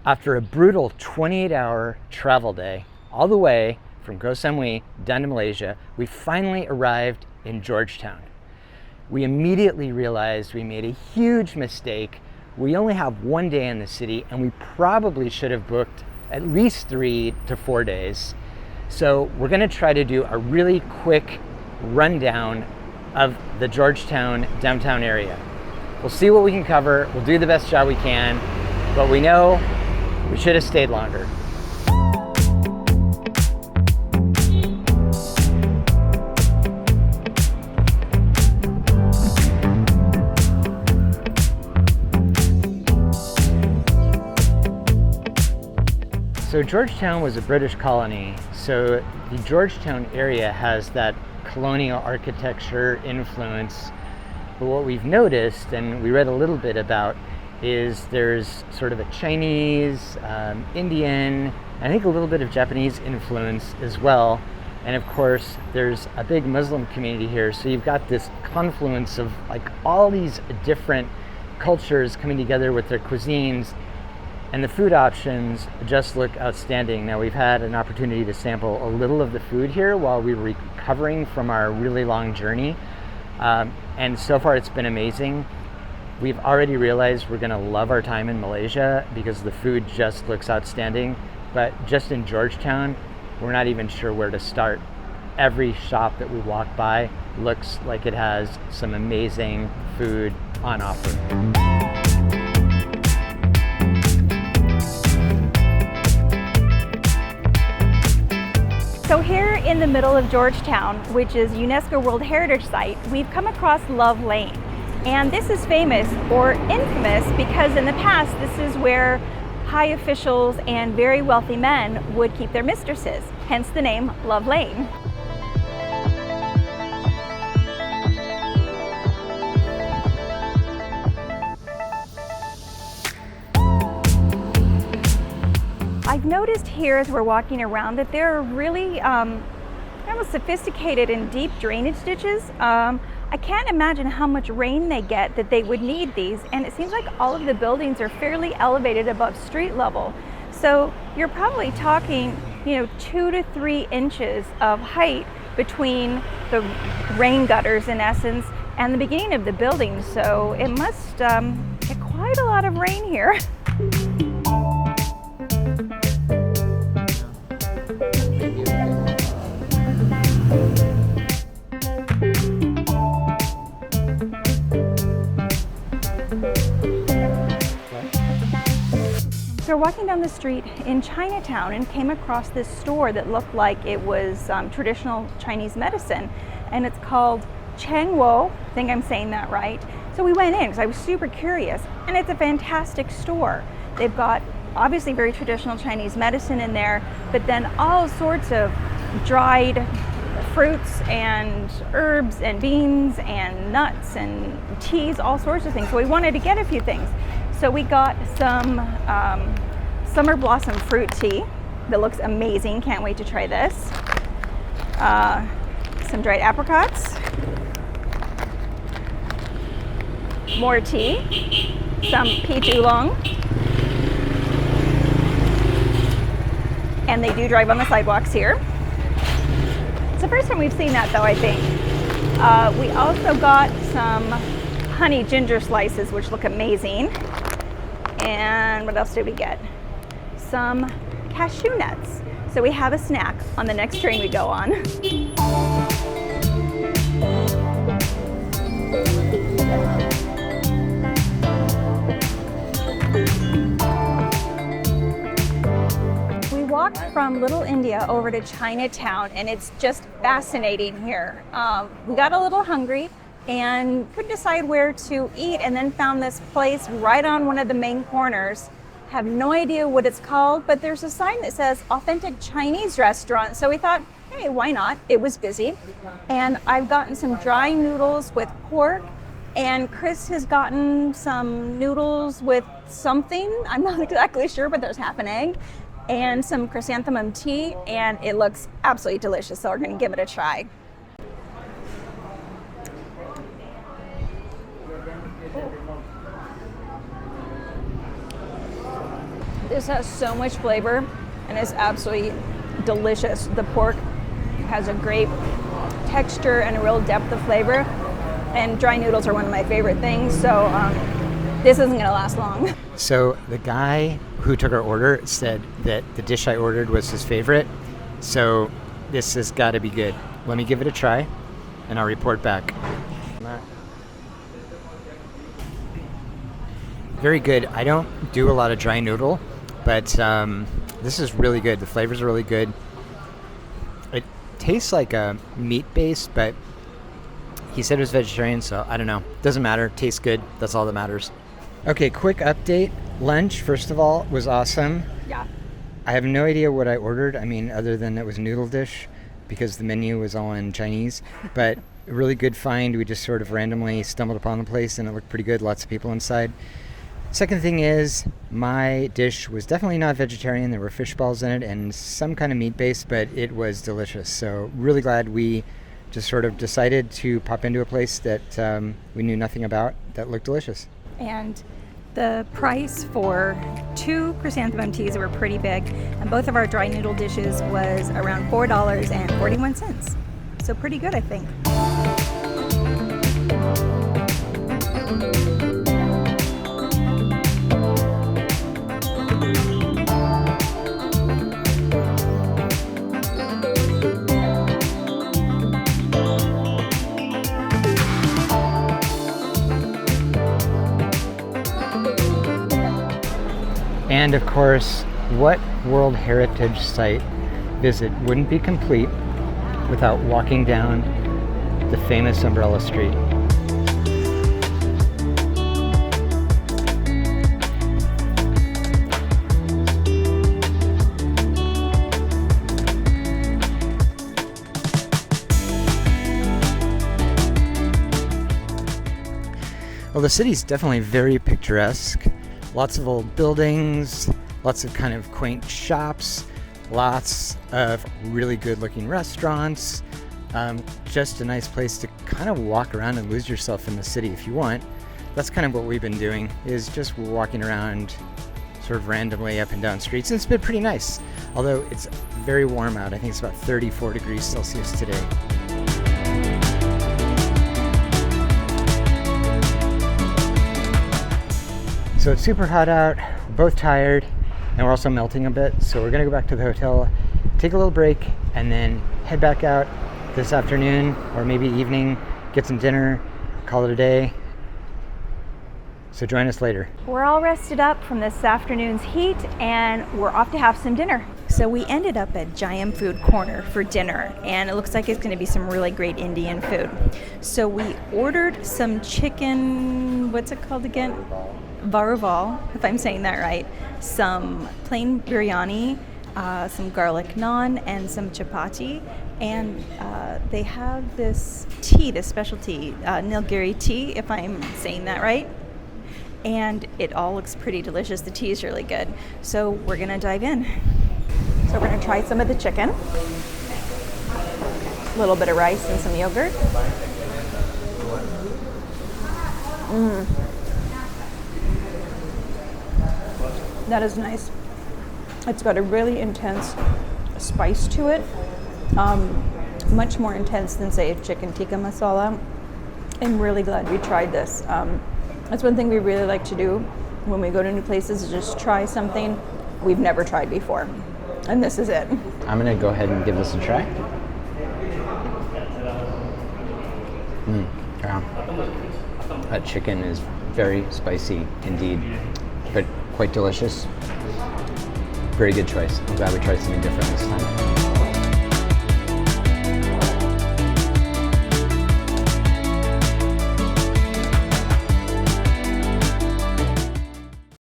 After a brutal 28-hour travel day, all the way from Koh Samui down to Malaysia, we finally arrived in Georgetown. We immediately realized we made a huge mistake. We only have 1 day in the city, and we probably should have booked at least 3 to 4 days. So we're gonna try to do a really quick rundown of the Georgetown downtown area. We'll see what we can cover, we'll do the best job we can, but we know we should have stayed longer. So Georgetown was a British colony, so the Georgetown area has that colonial architecture influence. But what we've noticed, and we read a little bit about, is there's sort of a Chinese, Indian, I think a little bit of Japanese influence as well. And of course, there's a big Muslim community here. So you've got this confluence of like all these different cultures coming together with their cuisines, and the food options just look outstanding. Now, we've had an opportunity to sample a little of the food here while we were recovering from our really long journey. And so far it's been amazing. We've already realized we're gonna love our time in Malaysia because the food just looks outstanding. But just in Georgetown, we're not even sure where to start. Every shop that we walk by looks like it has some amazing food on offer. So here in the middle of Georgetown, which is UNESCO World Heritage Site, we've come across Love Lane. And this is famous or infamous because in the past, this is where high officials and very wealthy men would keep their mistresses, hence the name Love Lane. I've noticed here as we're walking around that there are really almost sophisticated and deep drainage ditches. I can't imagine how much rain they get that they would need these, and it seems like all of the buildings are fairly elevated above street level. So you're probably talking, 2 to 3 inches of height between the rain gutters in essence and the beginning of the building. So it must get quite a lot of rain here. So we're walking down the street in Chinatown and came across this store that looked like it was traditional Chinese medicine, and it's called Changwo. I think I'm saying that right. So we went in because I was super curious, and it's a fantastic store. They've got obviously very traditional Chinese medicine in there, but then all sorts of dried fruits and herbs and beans and nuts and teas, all sorts of things. So we wanted to get a few things. So we got some summer blossom fruit tea that looks amazing. Can't wait to try this. Some dried apricots. More tea. Some peach oolong. And they do drive on the sidewalks here. It's the first time we've seen that though, I think. We also got some honey ginger slices, which look amazing. And what else did we get? Some cashew nuts. So we have a snack on the next train we go on. We walked from Little India over to Chinatown, and it's just fascinating here. We got a little hungry and couldn't decide where to eat, and then found this place right on one of the main corners. Have no idea what it's called, but there's a sign that says authentic Chinese restaurant. So we thought, hey, why not? It was busy. And I've gotten some dry noodles with pork, and Chris has gotten some noodles with something. I'm not exactly sure, but there's half an egg, and some chrysanthemum tea, and it looks absolutely delicious. So we're gonna give it a try. This has so much flavor and it's absolutely delicious. The pork has a great texture and a real depth of flavor. And dry noodles are one of my favorite things, so this isn't gonna last long. So the guy who took our order said that the dish I ordered was his favorite. So this has got to be good. Let me give it a try and I'll report back. Very good. I don't do a lot of dry noodle, but this is really good. The flavors are really good. It tastes like a meat base, but he said it was vegetarian, so I don't know. Doesn't matter. Tastes good. That's all that matters. Okay, quick update. Lunch, first of all, was awesome. Yeah. I have no idea what I ordered. I mean, other than it was a noodle dish because the menu was all in Chinese. But a really good find. We just sort of randomly stumbled upon the place and it looked pretty good. Lots of people inside. Second thing is, my dish was definitely not vegetarian. There were fish balls in it and some kind of meat base, but it was delicious. So really glad we just sort of decided to pop into a place that we knew nothing about that looked delicious. And the price for 2 chrysanthemum teas that were pretty big, and both of our dry noodle dishes was around $4.41. So pretty good, I think. And of course, what World Heritage Site visit wouldn't be complete without walking down the famous Umbrella Street. Well, the city's definitely very picturesque. Lots of old buildings, lots of kind of quaint shops, lots of really good looking restaurants. Just a nice place to kind of walk around and lose yourself in the city if you want. That's kind of what we've been doing, is just walking around sort of randomly up and down streets. And it's been pretty nice, although it's very warm out. I think it's about 34 degrees Celsius today. So it's super hot out, we're both tired, and we're also melting a bit. So we're gonna go back to the hotel, take a little break, and then head back out this afternoon or maybe evening, get some dinner, call it a day. So join us later. We're all rested up from this afternoon's heat and we're off to have some dinner. So we ended up at Jayam Food Corner for dinner, and it looks like it's going to be some really great Indian food. So we ordered some chicken, what's it called again? Varuval, if I'm saying that right. Some plain biryani, some garlic naan, and some chapati. And they have this tea, this specialty, Nilgiri tea, if I'm saying that right. And it all looks pretty delicious. The tea is really good. So we're gonna dive in. So we're gonna try some of the chicken. A little bit of rice and some yogurt. That is nice. It's got a really intense spice to it. Much more intense than, say, a chicken tikka masala. I'm really glad we tried this. That's one thing we really like to do when we go to new places, is just try something we've never tried before. And this is it. I'm gonna go ahead and give this a try. Yeah. That chicken is very spicy indeed, but quite delicious. Very good choice. I'm glad we tried something different this time.